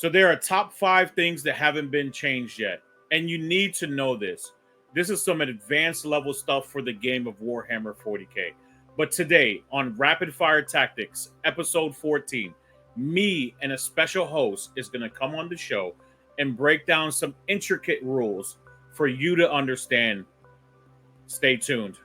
So there are top 5 things that haven't been changed yet, and you need to know this. This is some advanced level stuff for the game of Warhammer 40K. But today on Rapid Fire Tactics, episode 14, me and a special host is going to come on the show and break down some intricate rules for you to understand. Stay tuned.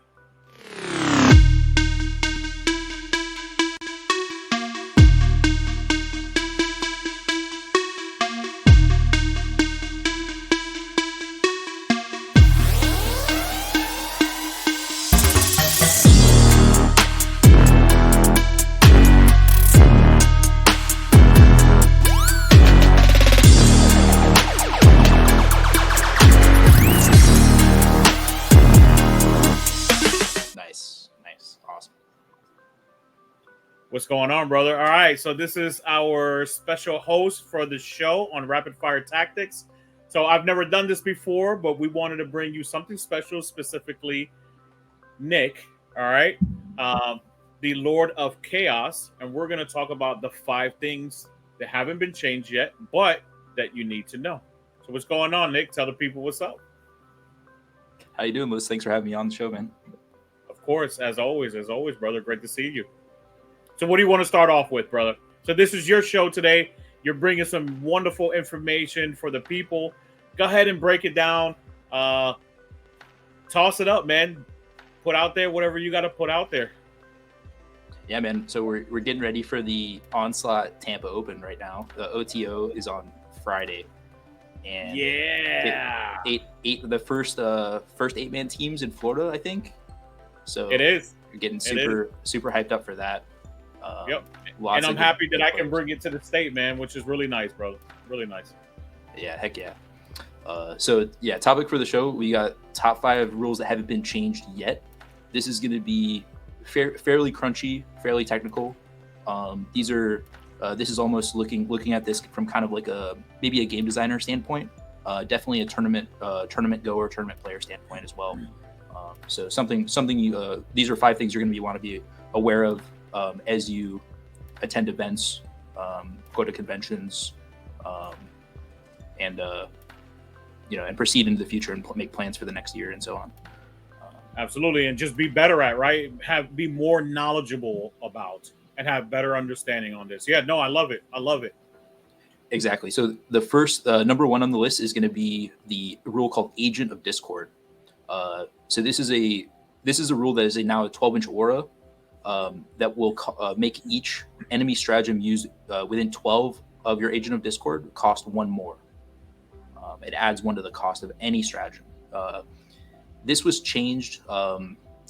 What's going on, brother? All right, so this is our special host for the show on Rapid Fire Tactics. So I've never done this before, but we wanted to bring you something special, specifically Nick, all right, the Lord of Chaos, and we're going to talk about the 5 things that haven't been changed yet, but that you need to know. So what's going on, Nick? Tell the people what's up. How you doing, Liz? Thanks for having me on the show, man. Of course, as always, brother. Great to see you. So what do you want to start off with, brother? So this is your show today. You're bringing some wonderful information for the people. Go ahead and break it down. Toss it up, man. Put out there whatever you got to put out there. Yeah, man. So we're getting ready for the Onslaught Tampa Open right now. The OTO is on Friday. And yeah, the first 8-man teams in Florida, I think. So it is. We're getting super hyped up for that. Yep. And I'm happy that I can bring it to the state, man, which is really nice, brother. Really nice. Yeah, heck yeah. So yeah, topic for the show, we got top 5 rules that haven't been changed yet. This is going to be fairly crunchy, fairly technical. These are this is almost looking at this from kind of like maybe a game designer standpoint. Definitely a tournament goer, tournament player standpoint as well. So something you these are 5 things you're going to want to be aware of as you attend events, go to conventions, and proceed into the future and make plans for the next year and so on. Absolutely, and just be better at, right? Be more knowledgeable about and have better understanding on this. Yeah, no, I love it. Exactly. So the first number 1 on the list is going to be the rule called Agent of Discord. So this is a rule that is now a 12-inch aura. That will make each enemy stratagem used within 12 of your Agent of Discord cost 1 more. It adds 1 to the cost of any stratagem. This was changed a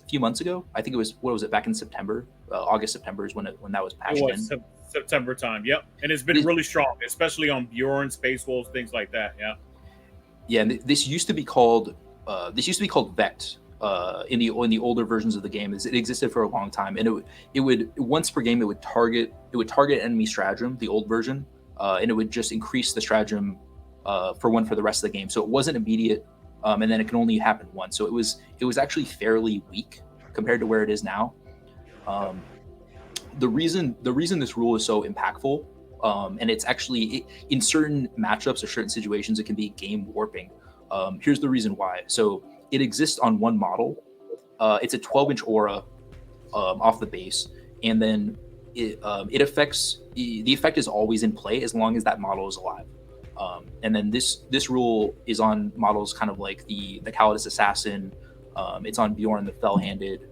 few months ago. I think it was, back in September? August, September is when that was patched in. September time, yep. And it's been really strong, especially on Bjorn, Space Wolves, things like that, yeah. Yeah, and this used to be called Vect. In the older versions of the game, it existed for a long time, and it would once per game it would target enemy stratagem, the old version, and it would just increase the stratagem for 1 for the rest of the game. So it wasn't immediate, and then it can only happen once. So it was actually fairly weak compared to where it is now. The reason this rule is so impactful, and it's actually in certain matchups or certain situations it can be game warping. Here's the reason why. So it exists on 1 model. It's a 12-inch aura off the base, and then it affects the effect is always in play as long as that model is alive. And then this rule is on models kind of like the Calidus Assassin. It's on Bjorn the Fell-Handed.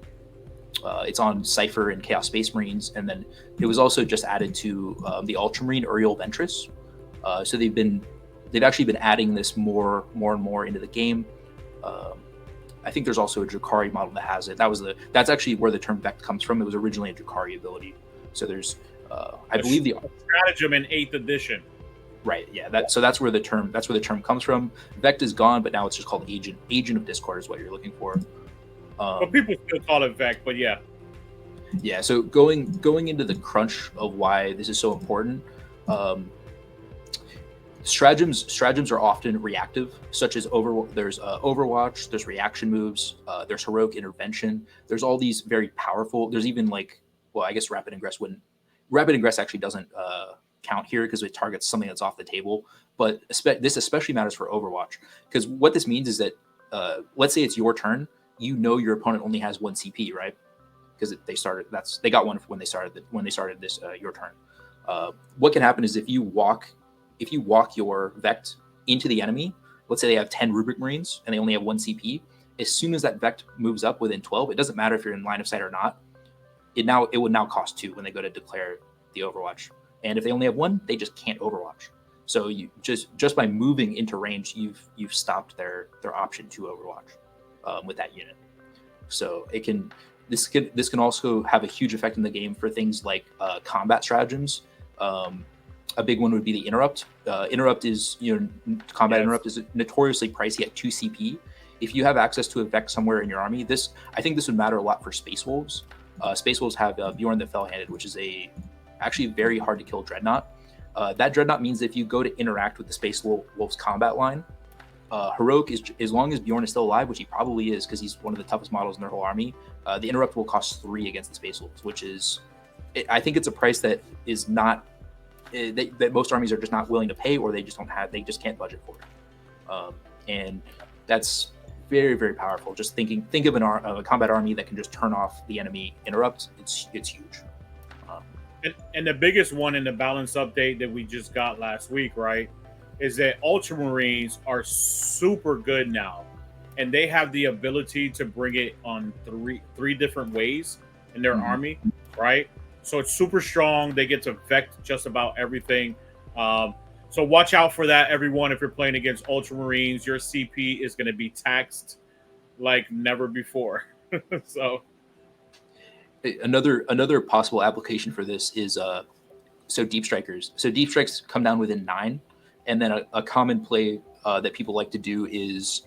It's on Cypher and Chaos Space Marines, and then it was also just added to the Ultramarine Uriel Ventress. So they've actually been adding this more and more into the game. I think there's also a Drakari model that has it. That's actually where the term Vect comes from. It was originally a Drakari ability. So there's, I believe the stratagem in 8th edition. Right. Yeah. That's where the term comes from. Vect is gone, but now it's just called Agent of Discord is what you're looking for. But people still call it Vect. But yeah. Yeah. So going into the crunch of why this is so important. Stratagems are often reactive, such as there's Overwatch, there's reaction moves, there's heroic intervention. There's all these very powerful. There's even I guess Rapid Ingress actually doesn't count here because it targets something that's off the table. But this especially matters for Overwatch, because what this means is that let's say it's your turn, your opponent only has 1 CP, right? Because they got one when they started this your turn. What can happen is if you walk your Vect into the enemy, let's say they have 10 Rubric Marines and they only have 1 CP. As soon as that Vect moves up within 12, it doesn't matter if you're in line of sight or not. It would now cost 2 when they go to declare the Overwatch. And if they only have 1, they just can't Overwatch. So you just by moving into range, you've stopped their option to Overwatch with that unit. So this can also have a huge effect in the game for things like combat stratagems. A big one would be the interrupt. Interrupt is combat interrupt is notoriously pricey at 2 CP. If you have access to a Vect somewhere in your army, I think this would matter a lot for Space Wolves. Space Wolves have Bjorn the Fell-Handed, which is actually very hard to kill Dreadnought. That Dreadnought means if you go to interact with the Space Wolves combat line, Heroic is, as long as Bjorn is still alive, which he probably is because he's one of the toughest models in their whole army, the interrupt will cost 3 against the Space Wolves, which is, I think it's a price that is not that most armies are just not willing to pay, or they just can't budget for it. And that's very, very powerful. Just think of a combat army that can just turn off the enemy interrupt. It's huge. And the biggest one in the balance update that we just got last week, right, is that Ultramarines are super good now, and they have the ability to bring it on three different ways in their army, right? So it's super strong. They get to Vect just about everything. So watch out for that, everyone. If you're playing against Ultramarines, your CP is going to be taxed like never before. So another possible application for this is Deep Strikers. So Deep Strikes come down within 9, and then a common play that people like to do is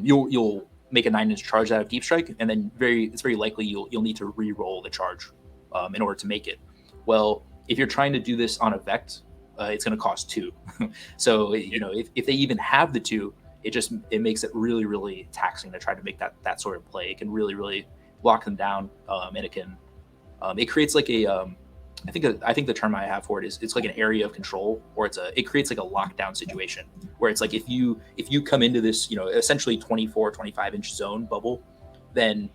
you'll make a 9-inch charge out of Deep Strike, and then it's very likely you'll need to re-roll the charge in order to make it. Well, if you're trying to do this on a Vect, it's going to cost 2. So if they even have the 2, it makes it really, really taxing to try to make that sort of play. It can really, really lock them down, and it creates like I think the term I have for it is it's like an area of control, or it creates like a lockdown situation where it's like if you come into this essentially 24-25-inch zone bubble, then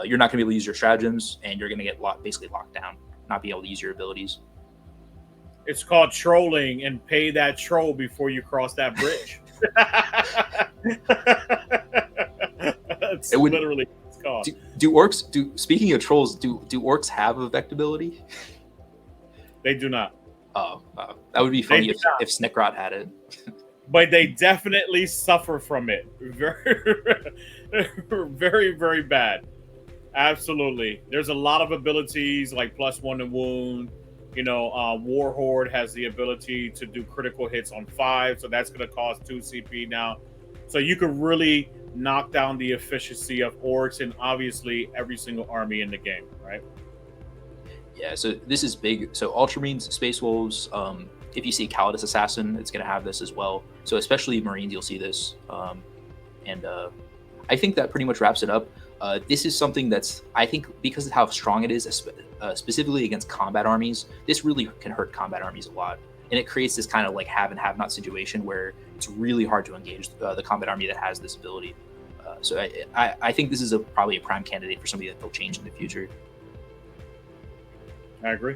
you're not going to be able to use your stratagems, and you're going to get basically locked down, not be able to use your abilities. It's called trolling, and pay that troll before you cross that bridge. That's literally what it's called. Do orcs speaking of trolls, do orcs have a Vect ability? They do not. That would be funny if Snekrot had it. But they definitely suffer from it. Very, very, very bad. Absolutely. There's a lot of abilities like +1 to wound. Warhorde has the ability to do critical hits on 5, so that's going to cost 2 CP now. So you could really knock down the efficiency of orcs in obviously every single army in the game, right? Yeah, so this is big. So Ultramarines, Space Wolves, if you see Calidus Assassin, it's going to have this as well. So especially Marines, you'll see this. And I think that pretty much wraps it up. This is something that's, I think, because of how strong it is, specifically against combat armies, this really can hurt combat armies a lot. And it creates this kind of like have and have not situation where it's really hard to engage the combat army that has this ability. So I think this is probably a prime candidate for somebody that they'll change in the future. I agree.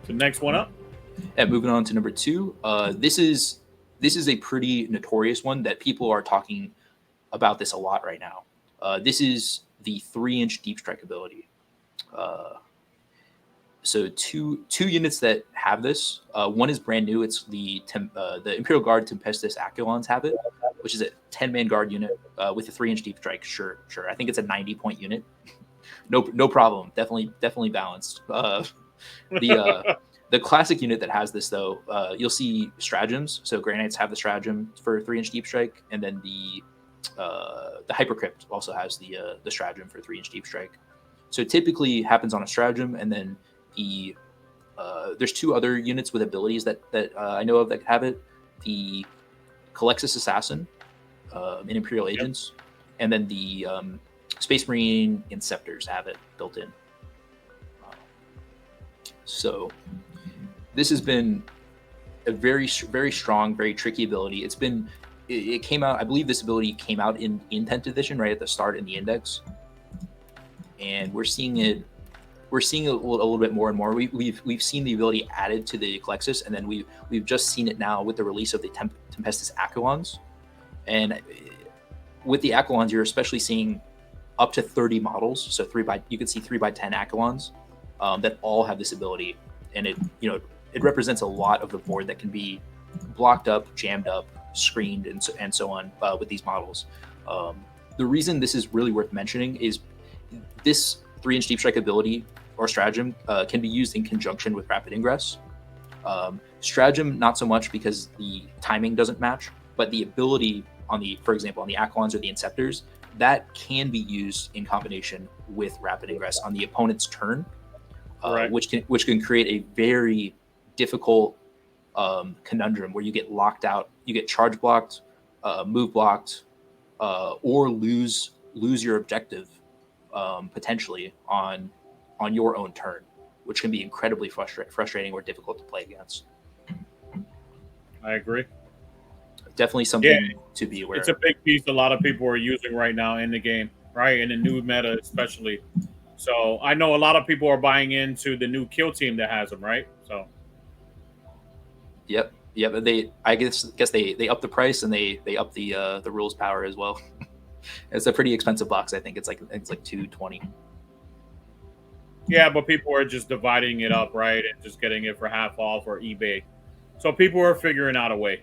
The next one up. And moving on to number 2, this is a pretty notorious one that people are talking about this a lot right now. This is the 3-inch Deep Strike ability. So two units that have this. One is brand new. It's the Imperial Guard Tempestus Aculons have it, which is a 10-man guard unit with a 3-inch Deep Strike. Sure. I think it's a 90-point unit. No problem. Definitely balanced. The classic unit that has this, though, you'll see stratagems. So Grey Knights have the stratagem for 3-inch Deep Strike, and then the Hypercrypt also has the stratagem for 3-inch Deep Strike. So it typically happens on a stratagem, and then there's 2 other units with abilities that I know of that have it: the Calexis Assassin in Imperial Agents, and then the Space Marine Inceptors have it built in. So This has been a very strong, very tricky ability. It came out, I believe this ability came out in 10th edition right at the start in the index, and we're seeing a little bit more and more. We've seen the ability added to the Colexis, and then we've just seen it now with the release of the Tempestus Aquilons. And with the Aquilons, you're especially seeing up to 30 models. So you can see 3x10 Aquilons that all have this ability, and it represents a lot of the board that can be blocked up, jammed up, screened, and so on with these models. The reason this is really worth mentioning is this 3-inch deep strike ability or stratagem can be used in conjunction with rapid ingress. Stratagem not so much because the timing doesn't match, but the ability for example, on the Aquilons or the Inceptors, that can be used in combination with rapid ingress on the opponent's turn, right. which can create a very difficult conundrum where you get locked out, you get charge blocked, move blocked, or lose your objective potentially on your own turn, which can be incredibly frustrating or difficult to play against. I agree. Definitely something to be aware of. It's a big piece a lot of people are using right now in the game, right? In the new meta especially. So I know a lot of people are buying into the new kill team that has them, right? So Yep. I guess they up the price and they up the rules power as well. It's a pretty expensive box. I think it's like $220. Yeah, but people are just dividing it up, right, and just getting it for half off or eBay. So people are figuring out a way.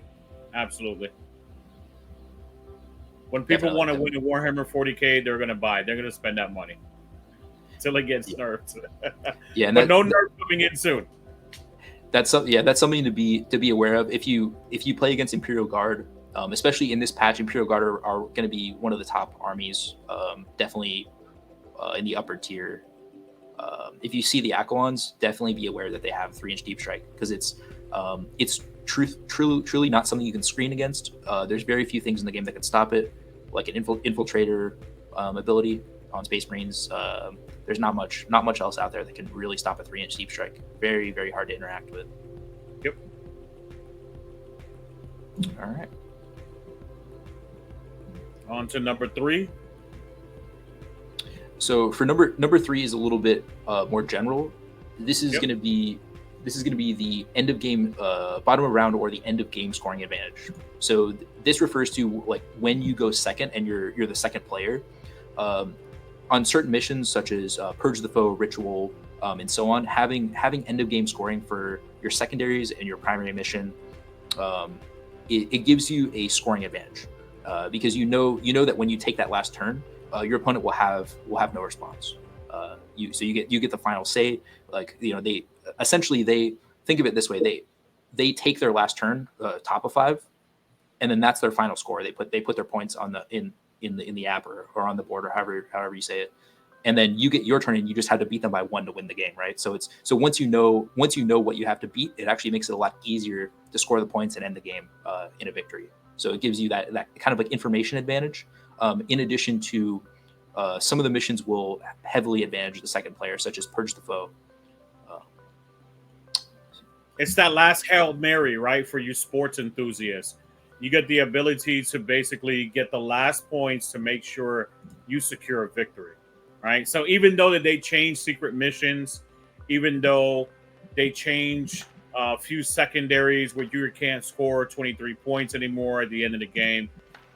Absolutely. When people want to win a Warhammer 40K, they're going to buy. They're going to spend that money until it gets nerfed. Yeah, but no nerf coming in soon. That's something to be aware of. If you play against Imperial Guard, especially in this patch, Imperial Guard are going to be one of the top armies, definitely in the upper tier. If you see the Aquilons, definitely be aware that they have 3-inch deep strike, because it's truly not something you can screen against. There's very few things in the game that can stop it, like an infiltrator ability on Space Marines. There's not much else out there that can really stop a 3-inch deep strike. Very, very hard to interact with. Yep. All right. On to number 3. So for number 3 is a little bit more general. This is going to be the end of game, bottom of round, or the end of game scoring advantage. So this refers to like when you go second and you're the second player on certain missions such as Purge the Foe, Ritual, and so on. Having end of game scoring for your secondaries and your primary mission, it gives you a scoring advantage because you know that when you take that last turn, your opponent will have no response. You get the final say. Like, they essentially, they think of it this way: they take their last turn, top of 5, and then that's their final score. They put their points on in the app or on the board, or however you say it, and then you get your turn and you just have to beat them by 1 to win the game, right? So once you know what you have to beat, it actually makes it a lot easier to score the points and end the game in a victory. So it gives you that kind of like information advantage. In addition to some of the missions will heavily advantage the second player, such as Purge the Foe. It's that last Hail Mary, right, for you sports enthusiasts. You get the ability to basically get the last points to make sure you secure a victory, right? So even though that they change secret missions, even though they change a few secondaries where you can't score 23 points anymore at the end of the game,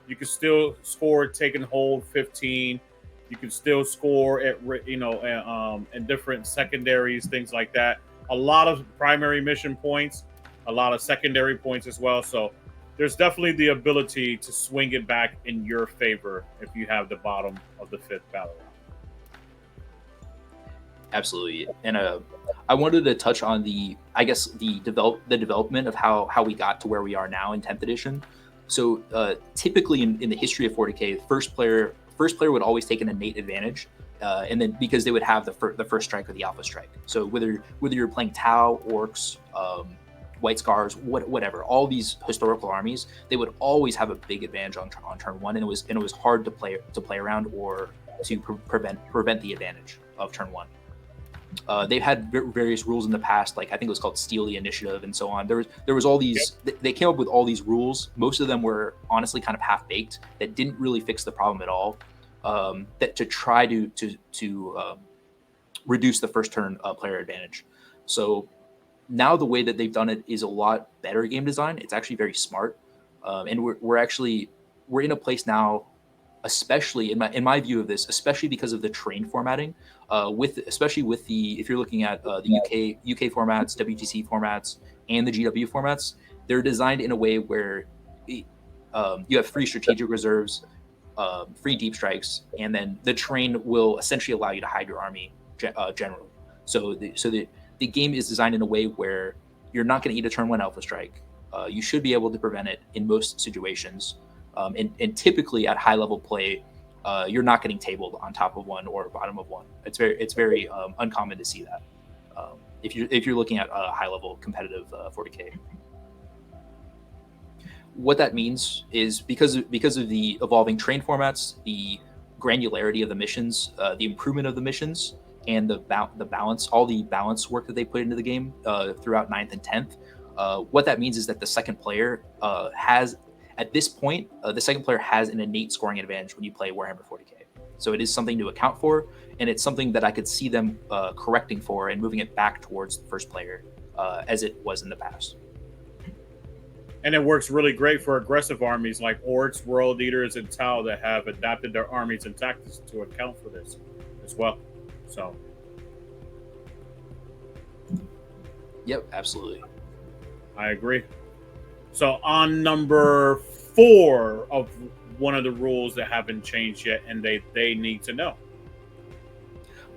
you can still score take and hold 15. You can still score at in different secondaries, things like that. A lot of primary mission points, a lot of secondary points as well. So there's definitely the ability to swing it back in your favor if you have the bottom of the 5th battle round. Absolutely. And I wanted to touch on the development of how we got to where we are now in 10th edition. So typically in the history of 40K, first player would always take an innate advantage, and then because they would have the first strike or the alpha strike. So whether you're playing Tau, Orcs, White Scars, whatever, all these historical armies, they would always have a big advantage on turn 1, and it was hard to play around or to prevent the advantage of turn 1. They've had various rules in the past, like I think it was called Steal the Initiative and so on. There was all these. They came up with all these rules. Most of them were honestly kind of half baked that didn't really fix the problem at all. That to try to reduce the first turn player advantage. So now the way that they've done it is a lot better game design. It's actually very smart, and we're in a place now, especially in my view of this, especially because of the train formatting, especially with the if you're looking at the UK formats, WTC formats, and the GW formats, they're designed in a way where you have free strategic reserves, free deep strikes, and then the train will essentially allow you to hide your army generally. So the game is designed in a way where you're not going to eat a turn one alpha strike. You should be able to prevent it in most situations. And typically at high level play, you're not getting tabled on top of one or bottom of one. It's very uncommon to see that if you're looking at a high level competitive 40K. What that means is because of the evolving train formats, the granularity of the missions, the improvement of the missions, and the balance, all the balance work that they put into the game throughout 9th and 10th. What that means is that the second player has, at this point, the second player has an innate scoring advantage when you play Warhammer 40K. So it is something to account for, and it's something that I could see them correcting for and moving it back towards the first player as it was in the past. And it works really great for aggressive armies like Orcs, World Eaters, and Tau that have adapted their armies and tactics to account for this as well. So, yep, absolutely. I agree. So on number 4 of one of the rules that haven't changed yet, and they need to know.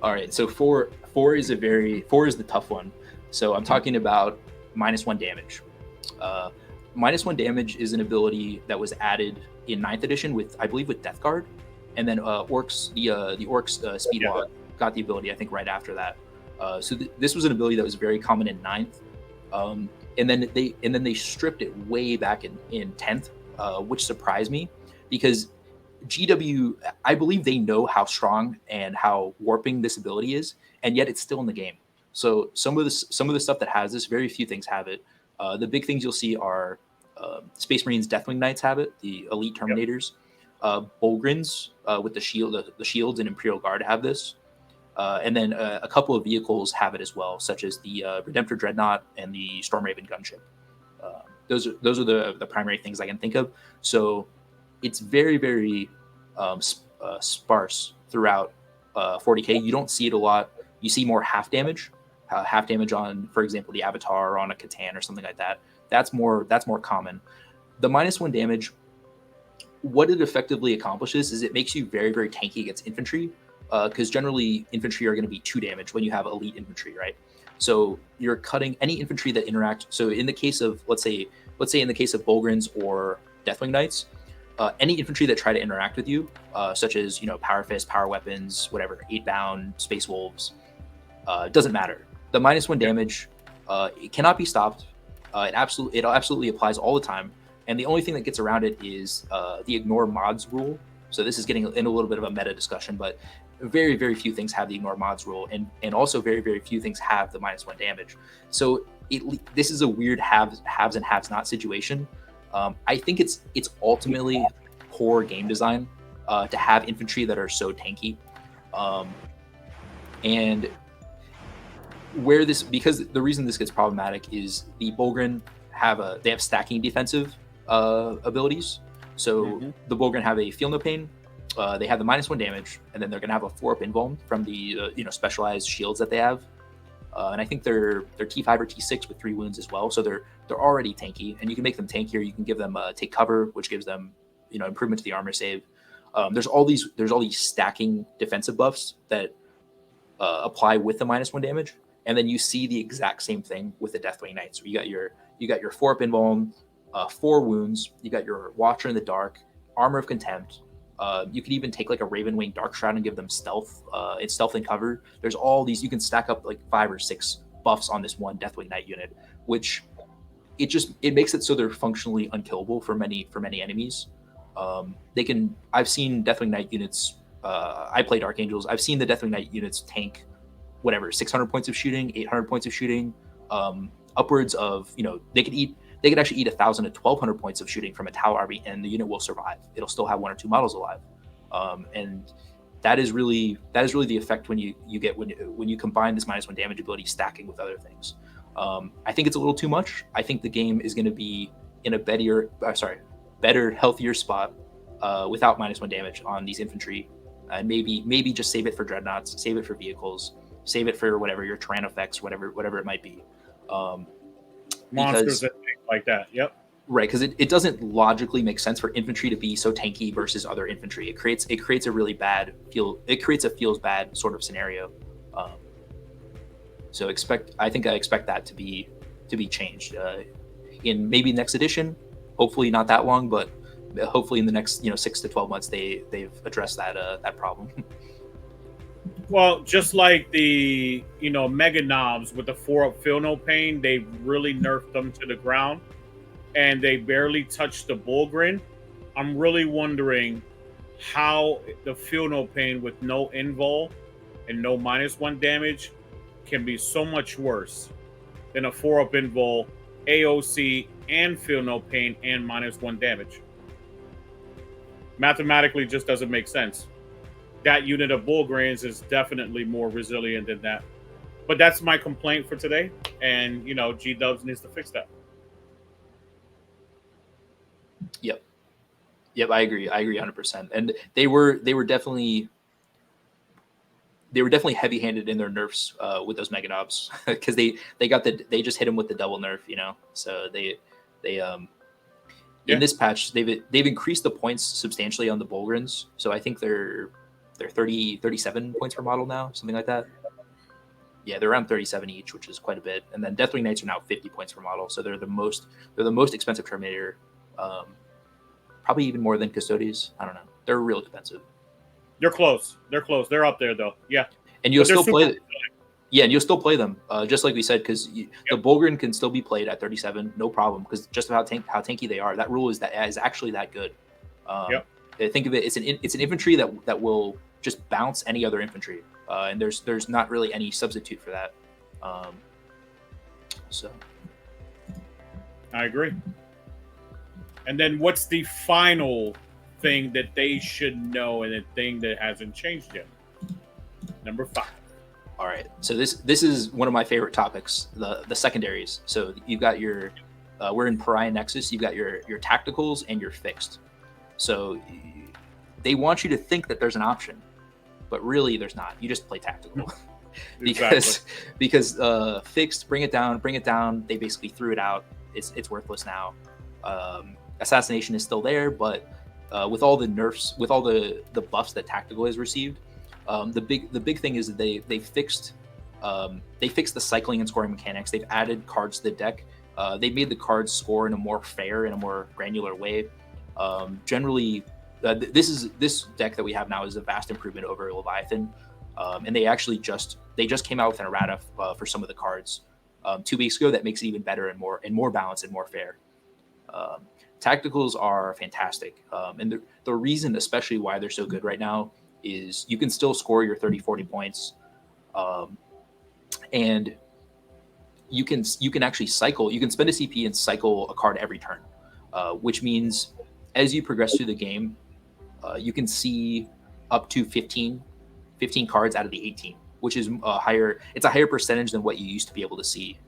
All right, so four is the tough one. So I'm talking about -1 damage. -1 damage is an ability that was added in 9th edition with, I believe, with Death Guard, and then Orcs, the Orcs Speedwalk got the ability, I think, right after that. So this was an ability that was very common in 9th, and then they stripped it way back in 10th, which surprised me because GW, I believe they know how strong and how warping this ability is, and yet it's still in the game. So some of the stuff that has this, very few things have it. The big things you'll see are Space Marines Deathwing Knights have it, the Elite Terminators. Bolgrins with the shields and Imperial Guard have this. And then a couple of vehicles have it as well, such as the Redemptor Dreadnought and the Stormraven gunship. Those are the primary things I can think of. So it's very, very sparse throughout 40K. You don't see it a lot. You see more half damage on, for example, the Avatar or on a Catan or something like that. That's more common. The -1 damage, what it effectively accomplishes is it makes you very, very tanky against infantry, because generally infantry are going to be 2 damage when you have elite infantry, right? So you're cutting any infantry that interact. So in the case of, let's say in the case of Bolgrins or Deathwing Knights, any infantry that try to interact with you, such as Power Fist, Power Weapons, whatever, 8-bound, Space Wolves, doesn't matter. The -1 damage, it cannot be stopped. It absolutely applies all the time. And the only thing that gets around it is the ignore mods rule. So this is getting in a little bit of a meta discussion, but very, very few things have the ignore mods rule, and also very, very few things have the -1 damage. So this is a weird haves and haves not situation. I think it's ultimately poor game design to have infantry that are so tanky, and because the reason this gets problematic is the Bolgrin have stacking defensive abilities. So the Bolgrin have a Feel No Pain. They have the -1 damage, and then they're going to have a 4-up invuln from the specialized shields that they have. And I think they're T5 or T6 with 3 wounds as well. So they're already tanky, and you can make them tankier. You can give them take cover, which gives them improvement to the armor save. There's all these stacking defensive buffs that apply with the -1 damage, and then you see the exact same thing with the Deathwing Knights. So you got your 4-up invuln, 4 wounds. You got your Watcher in the Dark, Armor of Contempt. You could even take like a Ravenwing Dark Shroud and give them stealth. It's stealth and cover. There's all these. You can stack up like 5 or 6 buffs on this one Deathwing Knight unit, which it makes it so they're functionally unkillable for many enemies. I've seen Deathwing Knight units. I play Dark Angels. I've seen the Deathwing Knight units tank whatever 600 points of shooting, 800 points of shooting, upwards of they could actually eat 1,000 to 1,200 points of shooting from a Tau army, and the unit will survive. It'll still have 1 or 2 models alive, and that is really the effect when you get when you combine this -1 damage ability stacking with other things. I think it's a little too much. I think the game is going to be in a better, healthier spot without -1 damage on these infantry, and maybe just save it for dreadnoughts, save it for vehicles, save it for whatever your Tyranno effects, whatever it might be. Monsters and things like that. Yep. Right, because it doesn't logically make sense for infantry to be so tanky versus other infantry. It creates a really bad feel. It creates a feels bad sort of scenario. So I expect that to be changed in maybe next edition. Hopefully not that long, but hopefully in the next 6 to 12 months they've addressed that problem. Well, just like the mega knobs with the 4-up feel no pain, they really nerfed them to the ground, and they barely touched the Bullgrin. I'm really wondering how the feel no pain with no invul and no -1 damage can be so much worse than a 4-up invul, AOC, and feel no pain and -1 damage. Mathematically, just doesn't make sense. That unit of Bullgrins is definitely more resilient than that. But that's my complaint for today, and G-Dubs needs to fix that. Yep, I agree 100%. And they were definitely heavy-handed in their nerfs with those mega knobs, because they just hit him with the double nerf, So they in this patch they've increased the points substantially on the Bullgrins. So I think they're 37 points per model now, something like that. Yeah, they're around 37 each, which is quite a bit. And then Deathwing Knights are now 50 points per model, so they're the most expensive Terminator. Probably even more than Custodes. I don't know. They're real expensive. They're close. They're up there though. Yeah. And you'll still play. Yeah, and you'll still play them, just like we said, because the Bullgrin can still be played at 37, no problem, because just about how tanky they are. That rule is actually that good. Think of it, it's an infantry that will just bounce any other infantry, and there's not really any substitute for that. So I agree. And then what's the final thing that they should know, and the thing that hasn't changed yet? Number 5. All right. So this is one of my favorite topics, the secondaries. So you've got your we're in Pariah Nexus. You've got your tacticals and your fixed. So they want you to think that there's an option, but really there's not. You just play tactical. because fixed, bring it down. They basically threw it out. It's worthless now. Assassination is still there, but with all the nerfs, with all the buffs that tactical has received, the big thing is that they fixed the cycling and scoring mechanics. They've added cards to the deck. They made the cards score in a more fair and a more granular way. Generally, this deck that we have now is a vast improvement over Leviathan, and they actually just came out with an errata for some of the cards 2 weeks ago that makes it even better and more balanced and more fair. Tacticals are fantastic, and the reason especially why they're so good right now is you can still score your 30-40 points, and you can actually cycle. You can spend a CP and cycle a card every turn, which means as you progress through the game, you can see up to 15 cards out of the 18, which is it's a higher percentage than what you used to be able to see,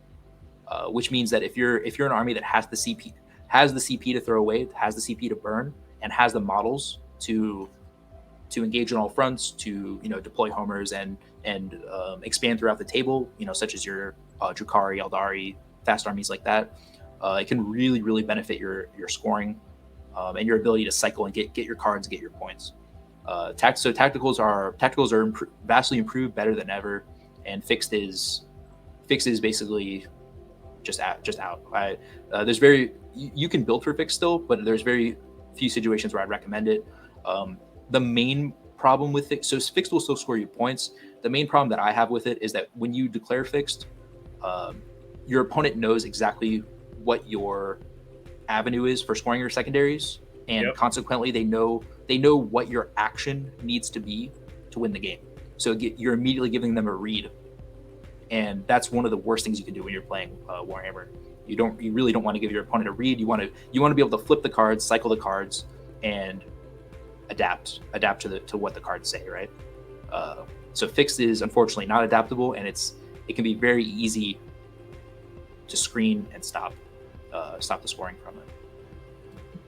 which means that if you're an army that has the CP to throw away, has the CP to burn, and has the models to engage on all fronts, to deploy homers and expand throughout the table, such as your Drukhari, Eldari, fast armies like that, it can really benefit your scoring and your ability to cycle and get your cards, get your points. So tacticals are vastly improved, better than ever, and fixed is basically just out. You can build for fixed still, but there's very few situations where I'd recommend it. The main problem with it, so fixed will still score you points. The main problem that I have with it is that when you declare fixed, your opponent knows exactly what your avenue is for scoring your secondaries, and consequently they know what your action needs to be to win the game. So you're immediately giving them a read and that's one of the worst things you can do when you're playing Warhammer. You really don't want to give your opponent a read. You want to be able to flip the cards, cycle the cards, and adapt to what the cards say, right? So fixed is unfortunately not adaptable, and it can be very easy to screen and stop the scoring from it.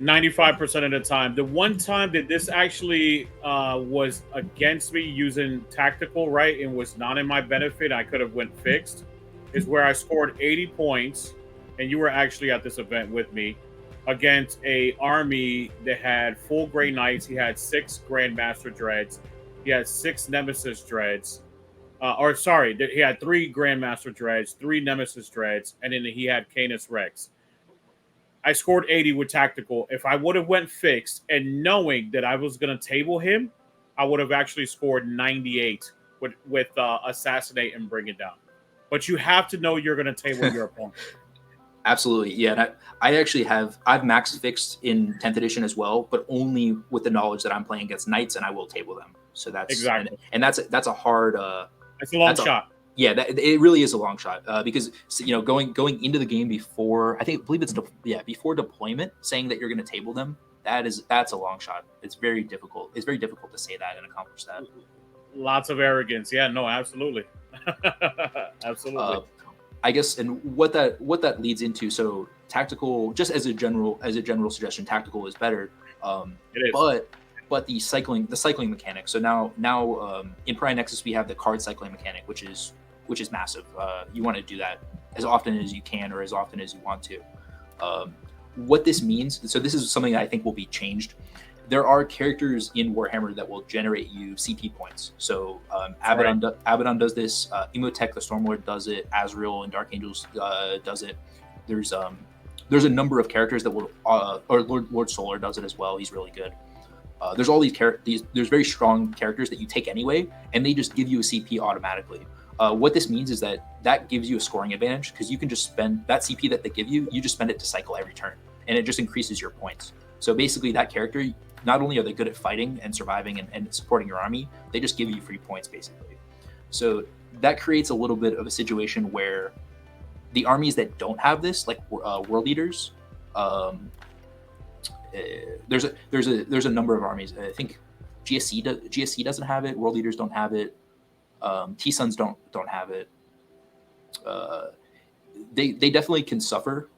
95% of the time. The one time that this actually was against me using tactical, right, and was not in my benefit, I could have went fixed, is where I scored 80 points, and you were actually at this event with me, against a army that had full Grey Knights. He had 6 Grandmaster Dreads. He had 6 Nemesis Dreads. He had 3 Grandmaster Dreads, 3 Nemesis Dreads, and then he had Canis Rex. I scored 80 with tactical. If I would have went fixed and knowing that I was going to table him, I would have actually scored 98 with assassinate and bring it down. But you have to know you're going to table your opponent. Absolutely, yeah. And I've maxed fixed in 10th edition as well, but only with the knowledge that I'm playing against knights and I will table them. So that's exactly, and that's a hard. It's a long shot. Yeah, it really is a long shot because going into the game before before deployment, saying that you're going to table them, that's a long shot. It's very difficult. It's very difficult to say that and accomplish that. Lots of arrogance. Yeah, no, absolutely, absolutely. I guess, and what that leads into. So tactical, just as a general suggestion, tactical is better. It is. But the cycling mechanic. So now in Prime Nexus we have the card cycling mechanic, which is massive. You want to do that as often as you can or as often as you want to. What this means, so this is something that I think will be changed. There are characters in Warhammer that will generate you CP points. So Abaddon does this. Imhotep the Stormlord does it. Azrael and Dark Angels does it. There's a number of characters that will, or Lord Solar does it as well. He's really good. There's all there's very strong characters that you take anyway, and they just give you a CP automatically. What this means is that gives you a scoring advantage because you can just spend that CP that they give you, you just spend it to cycle every turn, and it just increases your points. So basically that character, not only are they good at fighting and surviving and supporting your army, they just give you free points basically. So that creates a little bit of a situation where the armies that don't have this, like World Eaters, there's a number of armies. I think GSC doesn't have it. World Eaters don't have it. T-Suns don't have it. They definitely can suffer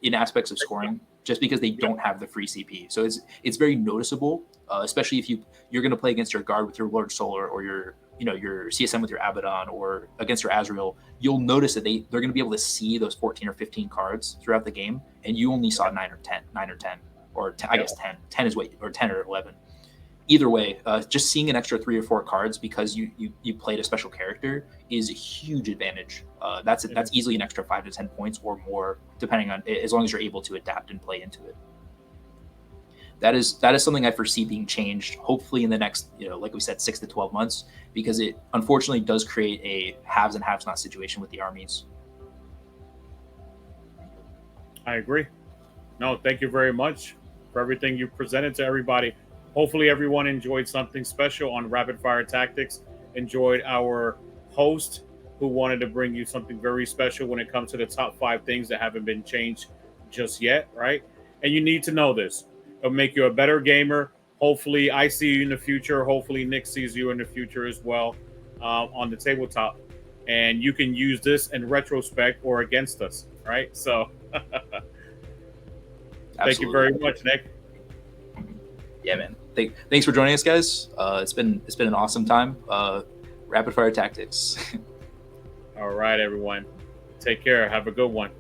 in aspects of scoring just because they don't have the free CP. So it's very noticeable, especially if you're going to play against your guard with your Lord Solar or your CSM with your Abaddon or against your Azrael. You'll notice that they're going to be able to see those 14 or 15 cards throughout the game, and you only saw 9 or 10, or 10, I guess 10. 10 is or 10 or 11. Either way, just seeing an extra 3 or 4 cards because you played a special character is a huge advantage. That's easily an extra 5 to 10 points or more, depending on, as long as you're able to adapt and play into it. That is something I foresee being changed, hopefully in the next, like we said, 6 to 12 months, because it unfortunately does create a haves and have-not situation with the armies. I agree. No, thank you very much for everything you presented to everybody. Hopefully everyone enjoyed something special on Rapid Fire Tactics, enjoyed our host who wanted to bring you something very special when it comes to the top 5 things that haven't been changed just yet, right? And you need to know this. It'll make you a better gamer. Hopefully I see you in the future. Hopefully Nick sees you in the future as well on the tabletop. And you can use this in retrospect or against us, right? So thank you very much, Nick. Yeah, man. Thanks for joining us, guys. It's been an awesome time. Rapid Fire Tactics. All right, everyone. Take care. Have a good one.